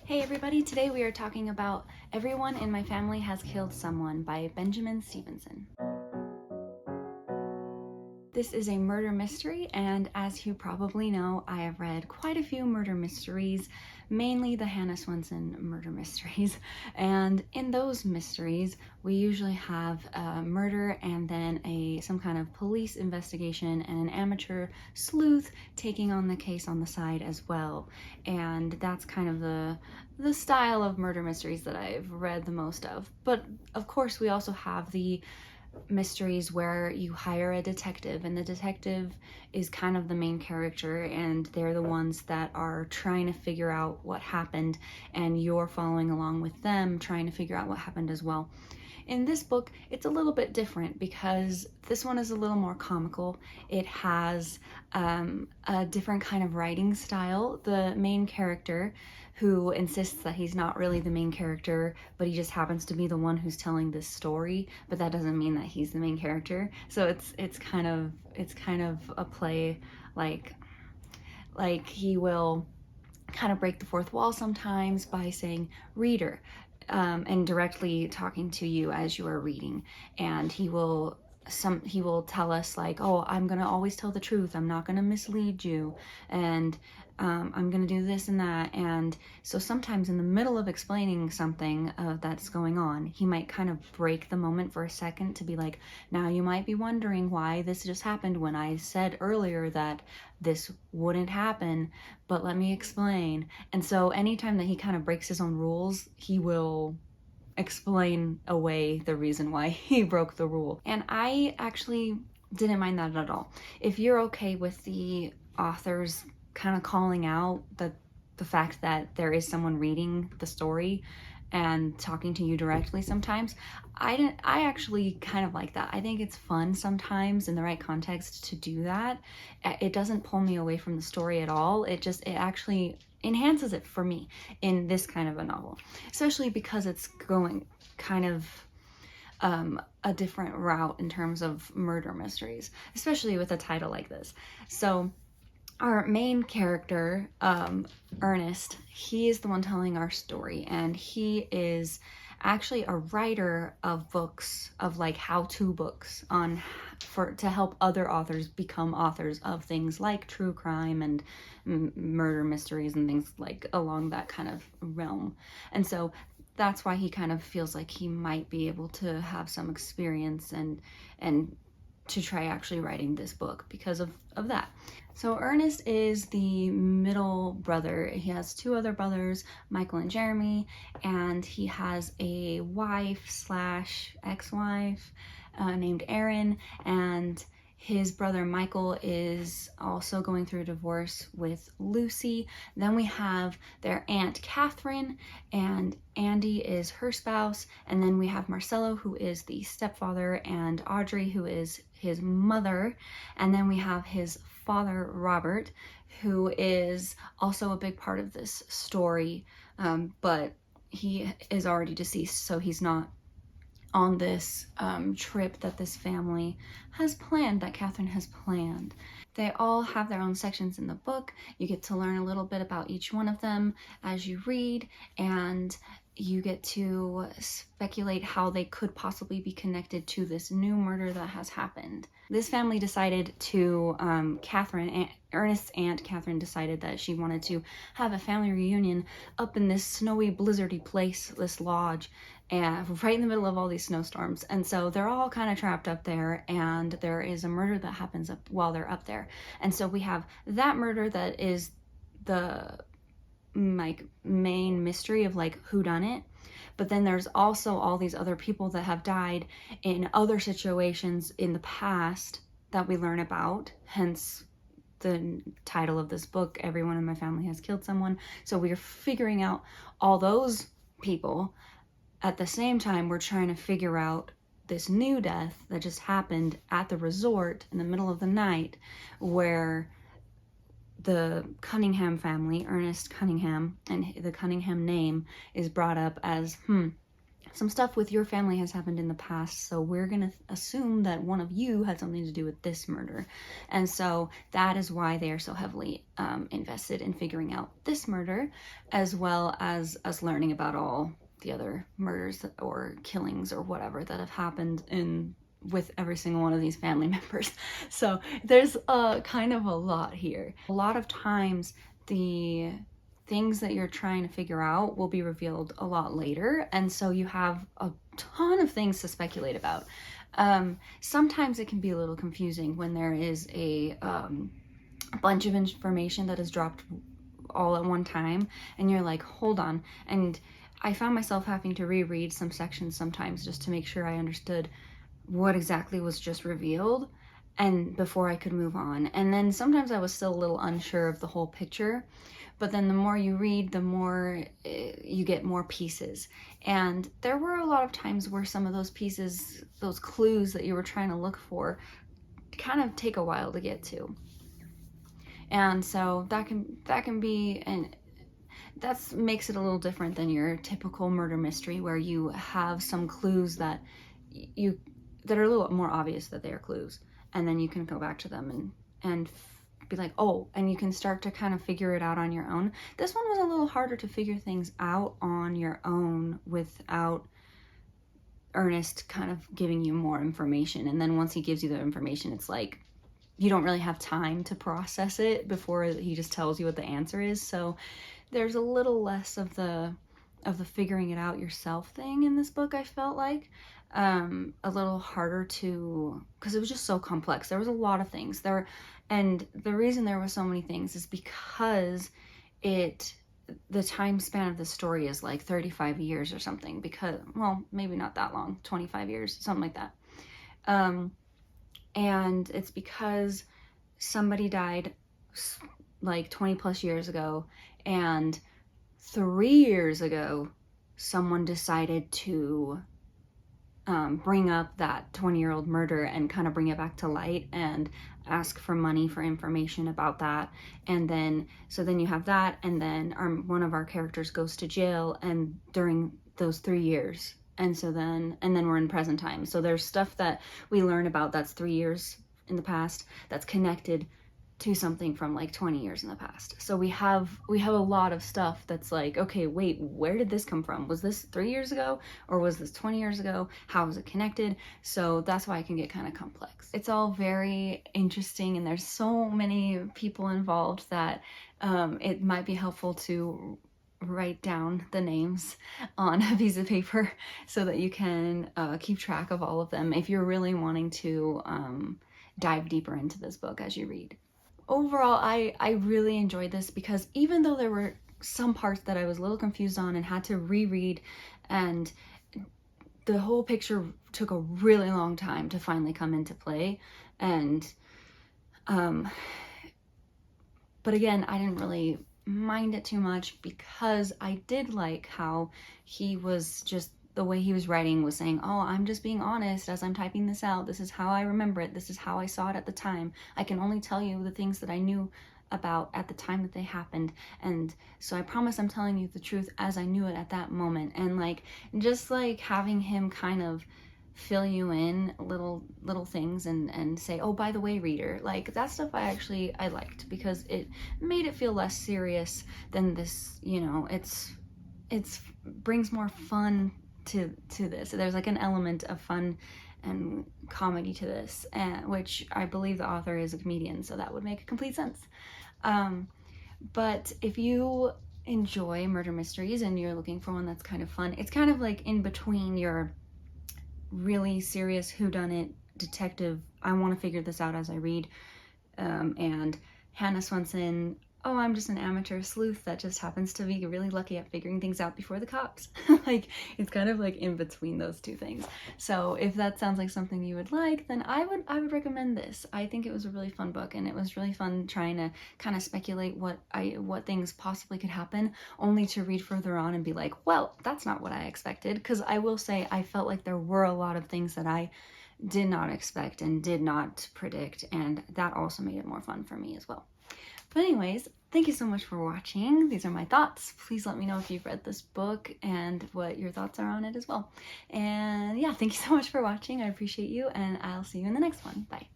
Hey everybody, today we are talking about Everyone in My Family Has Killed Someone by Benjamin Stevenson. This is a murder mystery, and as you probably know, I have read quite a few murder mysteries, mainly the Hannah Swenson murder mysteries. And in those mysteries, we usually have a murder and then some kind of police investigation and an amateur sleuth taking on the case on the side as well. And that's kind of the style of murder mysteries that I've read the most of. But of course, we also have the mysteries where you hire a detective and the detective is kind of the main character and they're the ones that are trying to figure out what happened and you're following along with them trying to figure out what happened as well. In this book, it's a little bit different because this one is a little more comical. It has a different kind of writing style. The main character, who insists that he's not really the main character, but he just happens to be the one who's telling this story, but that doesn't mean that he's the main character. So it's kind of a play like he will kind of break the fourth wall sometimes by saying reader, and directly talking to you as you are reading, and he will tell us like, oh, I'm gonna always tell the truth, I'm not gonna mislead you, and I'm gonna do this and that. And so sometimes in the middle of explaining something that's going on, he might kind of break the moment for a second to be like, now you might be wondering why this just happened when I said earlier that this wouldn't happen, but let me explain. And so anytime that he kind of breaks his own rules, he will explain away the reason why he broke the rule. And I actually didn't mind that at all. If you're okay with the authors kind of calling out the fact that there is someone reading the story and talking to you directly sometimes, I actually kind of like that. I think it's fun sometimes in the right context to do that. It doesn't pull me away from the story at all. It actually enhances it for me in this kind of a novel, especially because it's going kind of a different route in terms of murder mysteries, especially with a title like this. So our main character, Ernest, he is the one telling our story, and he is actually a writer of books, of like how-to books to help other authors become authors of things like true crime and murder mysteries and things like along that kind of realm. And so that's why he kind of feels like he might be able to have some experience and to try actually writing this book because of that. So Ernest is the middle brother. He has two other brothers, Michael and Jeremy, and he has a wife slash ex-wife named Erin, and his brother Michael is also going through a divorce with Lucy. Then we have their Aunt Catherine, and Andy is her spouse. And then we have Marcello, who is the stepfather, and Audrey, who is his mother. And then we have his father, Robert, who is also a big part of this story, but he is already deceased, so he's not on this trip that this family has planned, that Catherine has planned. They all have their own sections in the book. You get to learn a little bit about each one of them as you read, and you get to speculate how they could possibly be connected to this new murder that has happened. This family decided to, Ernest's aunt Catherine decided that she wanted to have a family reunion up in this snowy, blizzardy place, this lodge, right in the middle of all these snowstorms. And so they're all kind of trapped up there, and there is a murder that happens while they're up there. And so we have that murder that is the like main mystery of like who done it, but then there's also all these other people that have died in other situations in the past that we learn about, hence the title of this book, Everyone in My Family Has Killed Someone. So we're figuring out all those people. At the same time, we're trying to figure out this new death that just happened at the resort in the middle of the night, where the Cunningham family, Ernest Cunningham, and the Cunningham name is brought up as, some stuff with your family has happened in the past, so we're gonna assume that one of you had something to do with this murder. And so that is why they are so heavily invested in figuring out this murder, as well as us learning about all the other murders or killings or whatever that have happened in with every single one of these family members. So there's kind of a lot here. A lot of times the things that you're trying to figure out will be revealed a lot later, and so you have a ton of things to speculate about. Sometimes it can be a little confusing when there is a bunch of information that is dropped all at one time, and you're like, hold on. And I found myself having to reread some sections sometimes just to make sure I understood what exactly was just revealed and before I could move on. And then sometimes I was still a little unsure of the whole picture, but then the more you read, the more you get more pieces. And there were a lot of times where some of those pieces, those clues that you were trying to look for, kind of take a while to get to. And so that can be, and that makes it a little different than your typical murder mystery where you have some clues that are a little more obvious that they are clues, and then you can go back to them and be like, oh, and you can start to kind of figure it out on your own. This one was a little harder to figure things out on your own without Ernest kind of giving you more information. And then once he gives you the information, it's like you don't really have time to process it before he just tells you what the answer is. So there's a little less of the figuring it out yourself thing in this book, I felt like. A little harder to, because it was just so complex. There was a lot of things there, and the reason there were so many things is because the time span of the story is like 35 years or something, because, well, maybe not that long, 25 years, something like that. And it's because somebody died like 20 plus years ago, and 3 years ago someone decided to bring up that 20-year-old murder and kind of bring it back to light and ask for money for information about that. And then so then you have that, and then one of our characters goes to jail, and during those 3 years, and then we're in present time. So there's stuff that we learn about that's 3 years in the past that's connected to something from like 20 years in the past. So we have a lot of stuff that's like, okay, wait, where did this come from? Was this 3 years ago, or was this 20 years ago? How is it connected? So that's why it can get kind of complex. It's all very interesting, and there's so many people involved that it might be helpful to write down the names on a piece of paper so that you can keep track of all of them if you're really wanting to dive deeper into this book as you read. Overall, I really enjoyed this because even though there were some parts that I was a little confused on and had to reread, and the whole picture took a really long time to finally come into play, and but again, I didn't really mind it too much because I did like how he was just, the way he was writing was saying, oh, I'm just being honest as I'm typing this out. This is how I remember it. This is how I saw it at the time. I can only tell you the things that I knew about at the time that they happened. And so I promise I'm telling you the truth as I knew it at that moment. And like, just like having him kind of fill you in little things and say, oh, by the way, reader, like that stuff I liked because it made it feel less serious than this, you know, it's brings more fun to this. There's like an element of fun and comedy to this, which I believe the author is a comedian, so that would make complete sense. But if you enjoy murder mysteries and you're looking for one that's kind of fun, it's kind of like in between your really serious whodunit detective, I want to figure this out as I read, and Hannah Swenson, oh, I'm just an amateur sleuth that just happens to be really lucky at figuring things out before the cops. Like, it's kind of like in between those two things. So if that sounds like something you would like, then I would recommend this. I think it was a really fun book, and it was really fun trying to kind of speculate what things possibly could happen, only to read further on and be like, well, that's not what I expected. Because I will say I felt like there were a lot of things that I did not expect and did not predict, and that also made it more fun for me as well. But anyways, thank you so much for watching. These are my thoughts. Please let me know if you've read this book and what your thoughts are on it as well. And yeah, thank you so much for watching. I appreciate you, and I'll see you in the next one. Bye.